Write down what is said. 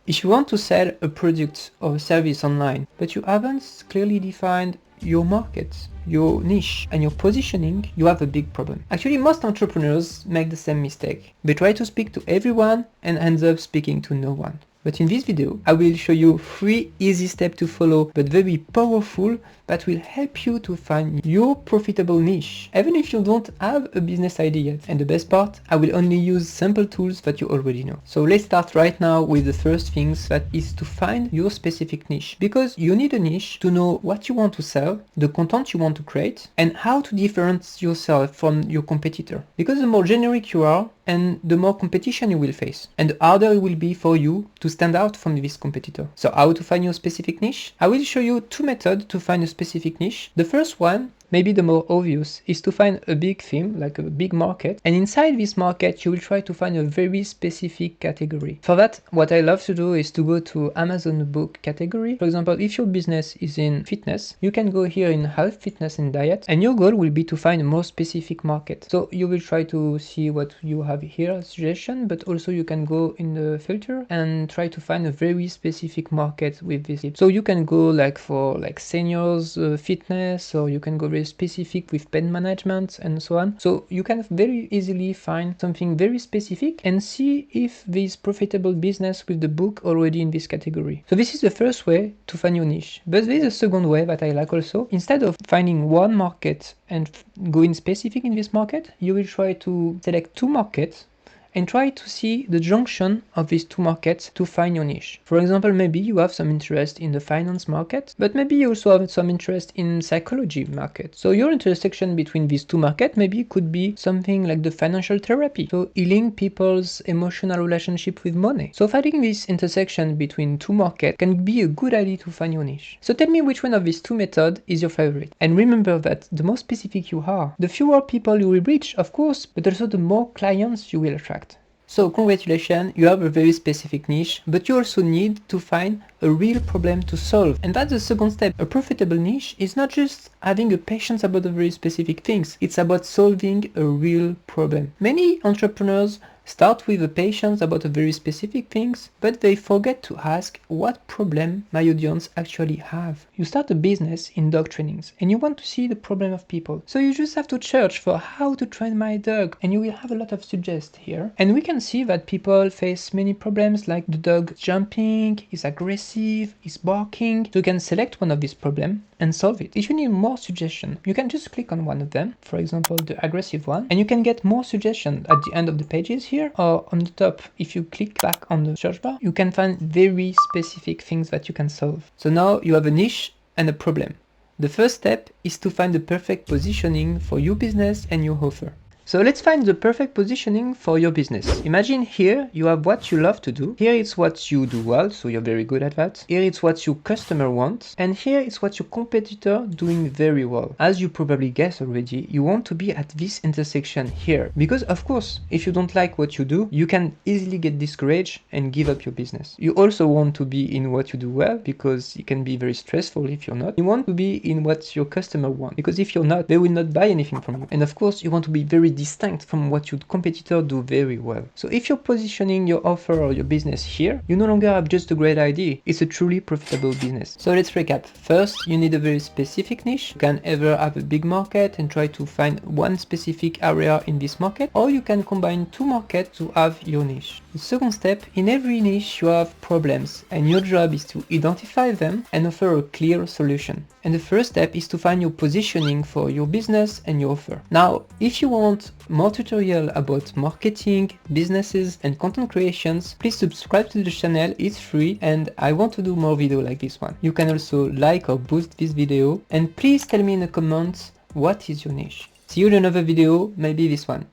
If you want to sell a product or a service online, but you haven't clearly defined your market, your niche, and your positioning, you have a big problem. Actually, most entrepreneurs make the same mistake. They try to speak to everyone and ends up speaking to no one. But in this video, I will show you 3 easy steps to follow, but very powerful, that will help you to find your profitable niche, even if you don't have a business idea yet. And the best part, I will only use simple tools that you already know. So let's start right now with the first things, that is to find your specific niche. Because you need a niche to know what you want to sell, the content you want to create, and how to differentiate yourself from your competitor. Because the more generic you are, and the more competition you will face, and the harder it will be for you to stand out from this competitor. So how to find your specific niche? I will show you 2 methods to find a specific niche. The first one, maybe the more obvious, is to find a big theme, like a big market, and inside this market you will try to find a very specific category. For that, what I love to do is to go to Amazon book category. For example, if your business is in fitness, you can go here in health, fitness and diet, and your goal will be to find a more specific market. So you will try to see what you have here as suggestion, but also you can go in the filter and try to find a very specific market with this. So you can go like for like seniors fitness, or you can go very specific with pain management and so on. So you can very easily find something very specific and see if there's profitable business with the book already in this category. So this is the first way to find your niche. But there is a second way that I like also. Instead of finding one market and going specific in this market, you will try to select 2 markets and try to see the junction of these 2 markets to find your niche. For example, maybe you have some interest in the finance market, but maybe you also have some interest in psychology market. So your intersection between these 2 markets maybe could be something like the financial therapy, so healing people's emotional relationship with money. So finding this intersection between 2 markets can be a good idea to find your niche. So tell me which one of these 2 methods is your favorite. And remember that the more specific you are, the fewer people you will reach, of course, but also the more clients you will attract. So congratulations, you have a very specific niche, but you also need to find a real problem to solve. And that's the second step. A profitable niche is not just having a patience about a very specific things, it's about solving a real problem. Many entrepreneurs start with a patience about a very specific things, but they forget to ask what problem my audience actually have. You start a business in dog trainings and you want to see the problem of people. So you just have to search for how to train my dog, and you will have a lot of suggestions here. And we can see that people face many problems, like the dog jumping, is aggressive, is barking. So you can select one of these problems and solve it. If you need more suggestions, you can just click on one of them, for example the aggressive one, and you can get more suggestions at the end of the pages here, or on the top. If you click back on the search bar, you can find very specific things that you can solve. So now you have a niche and a problem. The first step is to find the perfect positioning for your business and your offer. So let's find the perfect positioning for your business. Imagine here you have what you love to do. Here it's what you do well, so you're very good at that. Here it's what your customer wants. And here it's what your competitor doing very well. As you probably guessed already, you want to be at this intersection here. Because of course, if you don't like what you do, you can easily get discouraged and give up your business. You also want to be in what you do well, because it can be very stressful if you're not. You want to be in what your customer wants, because if you're not, they will not buy anything from you. And of course, you want to be very distinct from what your competitor do very well. So if you're positioning your offer or your business here, you no longer have just a great idea, it's a truly profitable business. So let's recap. First, you need a very specific niche. You can either have a big market and try to find one specific area in this market, or you can combine 2 markets to have your niche. The second step, in every niche you have problems, and your job is to identify them and offer a clear solution. And the first step is to find your positioning for your business and your offer. Now, if you want more tutorial about marketing, businesses and content creations, please subscribe to the channel, it's free, and I want to do more videos like this one. You can also like or boost this video, and please tell me in the comments what is your niche. See you in another video, maybe this one.